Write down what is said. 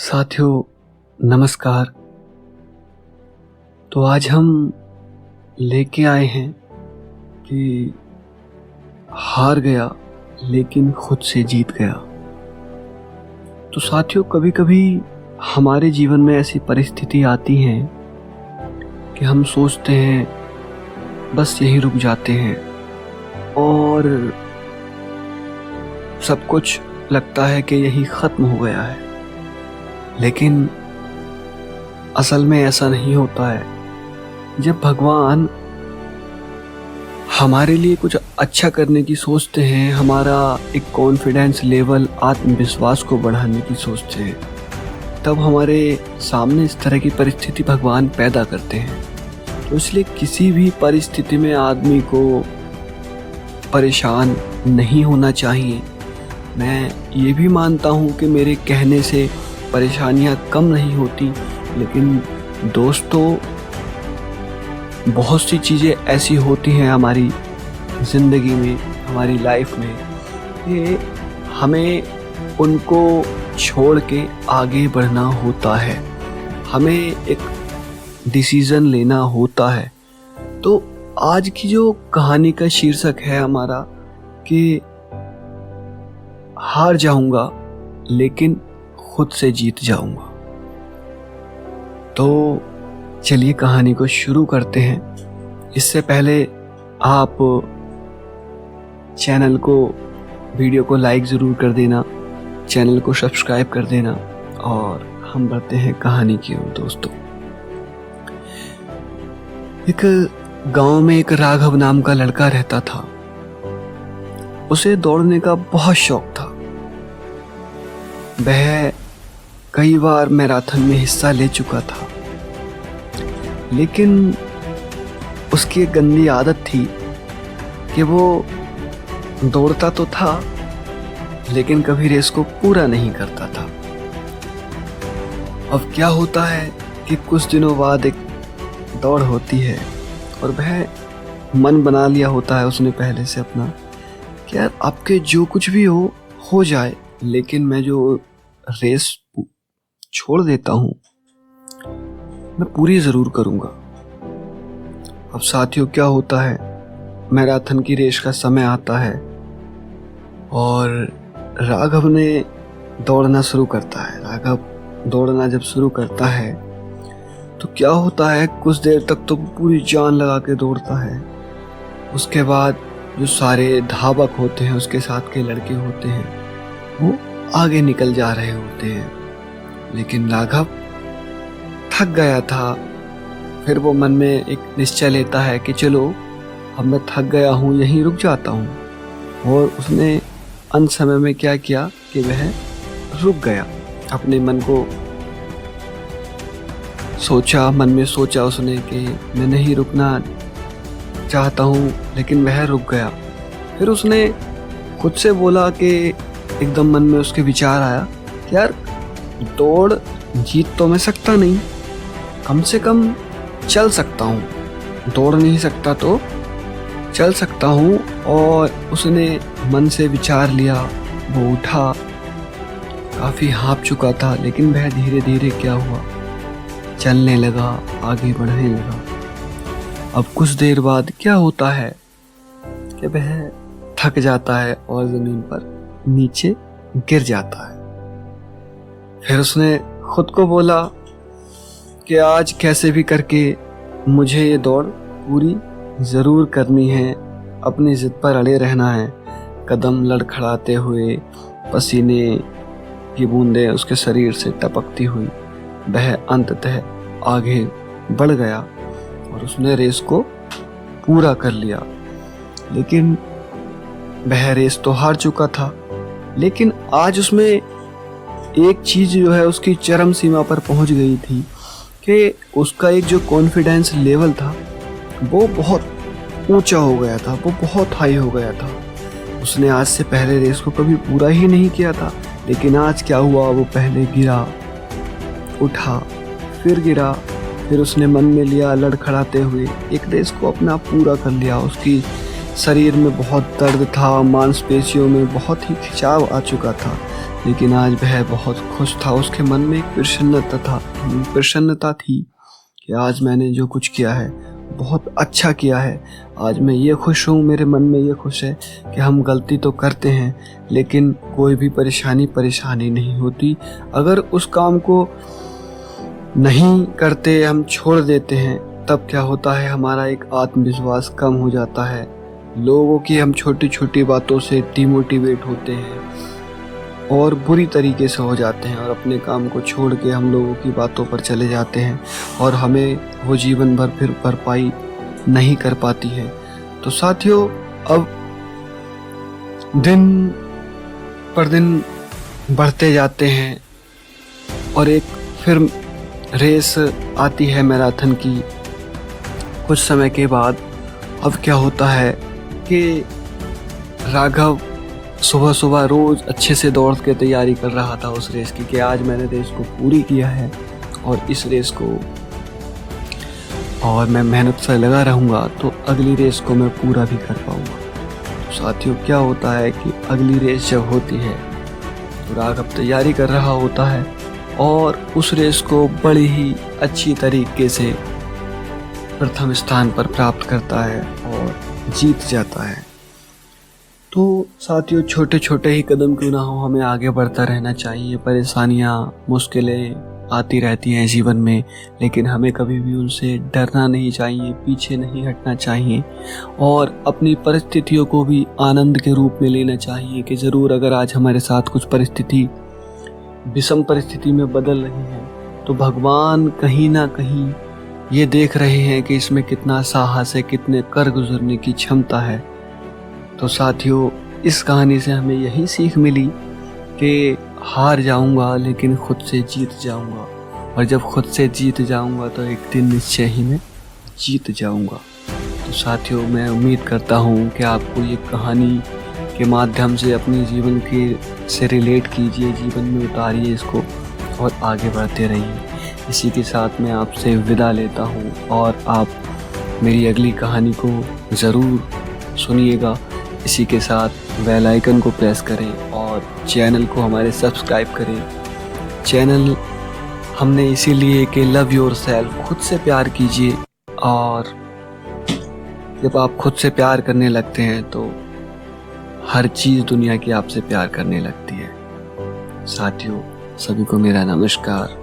साथियों नमस्कार। तो आज हम लेके आए हैं कि हार गया लेकिन खुद से जीत गया। तो साथियों कभी कभी हमारे जीवन में ऐसी परिस्थिति आती है कि हम सोचते हैं बस यहीं रुक जाते हैं और सब कुछ लगता है कि यही खत्म हो गया है, लेकिन असल में ऐसा नहीं होता है। जब भगवान हमारे लिए कुछ अच्छा करने की सोचते हैं, हमारा एक कॉन्फिडेंस लेवल, आत्मविश्वास को बढ़ाने की सोचते हैं, तब हमारे सामने इस तरह की परिस्थिति भगवान पैदा करते हैं। तो इसलिए किसी भी परिस्थिति में आदमी को परेशान नहीं होना चाहिए। मैं ये भी मानता हूँ कि मेरे कहने से परेशानियाँ कम नहीं होती, लेकिन दोस्तों बहुत सी चीज़ें ऐसी होती हैं हमारी ज़िंदगी में, हमारी लाइफ में, कि हमें उनको छोड़ के आगे बढ़ना होता है, हमें एक डिसीज़न लेना होता है। तो आज की जो कहानी का शीर्षक है हमारा कि हार जाऊंगा लेकिन खुद से जीत जाऊंगा। तो चलिए कहानी को शुरू करते हैं। इससे पहले आप चैनल को, वीडियो को लाइक ज़रूर कर देना, चैनल को सब्सक्राइब कर देना और हम बढ़ते हैं कहानी की ओर। दोस्तों, एक गांव में एक राघव नाम का लड़का रहता था। उसे दौड़ने का बहुत शौक था। वह कई बार मैराथन में हिस्सा ले चुका था, लेकिन उसकी एक गंदी आदत थी कि वो दौड़ता तो था लेकिन कभी रेस को पूरा नहीं करता था। अब क्या होता है कि कुछ दिनों बाद एक दौड़ होती है और वह मन बना लिया होता है उसने पहले से अपना कि यार आपके जो कुछ भी हो जाए, लेकिन मैं जो रेस छोड़ देता हूँ मैं पूरी ज़रूर करूँगा। अब साथियों क्या होता है, मैराथन की रेस का समय आता है और राघव ने दौड़ना शुरू करता है। राघव दौड़ना जब शुरू करता है तो क्या होता है, कुछ देर तक तो पूरी जान लगा के दौड़ता है। उसके बाद जो सारे धावक होते हैं, उसके साथ के लड़के होते हैं, वो आगे निकल जा रहे होते हैं, लेकिन राघव थक गया था। फिर वो मन में एक निश्चय लेता है कि चलो अब मैं थक गया हूँ, यहीं रुक जाता हूँ। और उसने अंत समय में क्या किया कि वह रुक गया। अपने मन को सोचा, मन में सोचा उसने कि मैं नहीं रुकना चाहता हूँ, लेकिन वह रुक गया। फिर उसने खुद से बोला कि एकदम मन में उसके विचार आया कि यार दौड़ जीत तो मैं सकता नहीं, कम से कम चल सकता हूँ, दौड़ नहीं सकता तो चल सकता हूँ। और उसने मन से विचार लिया, वो उठा, काफ़ी हाँप चुका था, लेकिन वह धीरे धीरे क्या हुआ, चलने लगा, आगे बढ़ने लगा। अब कुछ देर बाद क्या होता है कि वह थक जाता है और ज़मीन पर नीचे गिर जाता है। फिर उसने खुद को बोला कि आज कैसे भी करके मुझे ये दौड़ पूरी ज़रूर करनी है, अपनी ज़िद पर अड़े रहना है। कदम लड़खड़ाते हुए, पसीने की बूंदें उसके शरीर से टपकती हुई, वह अंततः आगे बढ़ गया और उसने रेस को पूरा कर लिया। लेकिन वह रेस तो हार चुका था, लेकिन आज उसमें एक चीज़ जो है उसकी चरम सीमा पर पहुंच गई थी कि उसका एक जो कॉन्फिडेंस लेवल था वो बहुत ऊंचा हो गया था, वो बहुत हाई हो गया था। उसने आज से पहले रेस को कभी पूरा ही नहीं किया था, लेकिन आज क्या हुआ, वो पहले गिरा, उठा, फिर गिरा, फिर उसने मन में लिया लड़खड़ाते हुए एक रेस को अपना पूरा कर लिया। उसकी शरीर में बहुत दर्द था, मांसपेशियों में बहुत ही खिंचाव आ चुका था, लेकिन आज वह बहुत खुश था। उसके मन में एक प्रसन्नता थी कि आज मैंने जो कुछ किया है बहुत अच्छा किया है। आज मैं ये खुश हूँ, मेरे मन में ये खुश है कि हम गलती तो करते हैं लेकिन कोई भी परेशानी नहीं होती। अगर उस काम को नहीं करते, हम छोड़ देते हैं, तब क्या होता है, हमारा एक आत्मविश्वास कम हो जाता है। लोगों की हम छोटी छोटी बातों से डिमोटिवेट होते हैं और बुरी तरीके से हो जाते हैं और अपने काम को छोड़ के हम लोगों की बातों पर चले जाते हैं और हमें वो जीवन भर फिर भरपाई नहीं कर पाती है। तो साथियों, अब दिन पर दिन बढ़ते जाते हैं और एक फिर रेस आती है मैराथन की। कुछ समय के बाद अब क्या होता है कि राघव सुबह सुबह रोज अच्छे से दौड़ के तैयारी कर रहा था उस रेस की कि आज मैंने रेस को पूरी किया है और इस रेस को और मैं मेहनत से लगा रहूँगा तो अगली रेस को मैं पूरा भी कर पाऊँगा। तो साथियों, क्या होता है कि अगली रेस जब होती है तो राघव तैयारी कर रहा होता है और उस रेस को बड़ी ही अच्छी तरीके से प्रथम स्थान पर प्राप्त करता है और जीत जाता है। तो साथियों, छोटे छोटे ही कदम क्यों ना हो, हमें आगे बढ़ता रहना चाहिए। परेशानियाँ, मुश्किलें आती रहती हैं जीवन में, लेकिन हमें कभी भी उनसे डरना नहीं चाहिए, पीछे नहीं हटना चाहिए और अपनी परिस्थितियों को भी आनंद के रूप में लेना चाहिए कि ज़रूर अगर आज हमारे साथ कुछ परिस्थिति विषम परिस्थिति में बदल रही है तो भगवान कहीं ना कहीं ये देख रहे हैं कि इसमें कितना साहस है, कितने कर गुजरने की क्षमता है। तो साथियों, इस कहानी से हमें यही सीख मिली कि हार जाऊंगा लेकिन खुद से जीत जाऊंगा, और जब खुद से जीत जाऊंगा तो एक दिन निश्चय ही मैं जीत जाऊंगा। तो साथियों, मैं उम्मीद करता हूं कि आपको ये कहानी के माध्यम से अपने जीवन के से रिलेट कीजिए, जीवन में उतारिए इसको और आगे बढ़ते रहिए। इसी के साथ मैं आपसे विदा लेता हूं और आप मेरी अगली कहानी को ज़रूर सुनिएगा। इसी के साथ बेल आइकन को प्रेस करें और चैनल को हमारे सब्सक्राइब करें। चैनल हमने इसीलिए कि लव योरसेल्फ, खुद से प्यार कीजिए, और जब आप खुद से प्यार करने लगते हैं तो हर चीज़ दुनिया की आपसे प्यार करने लगती है। साथियों, सभी को मेरा नमस्कार।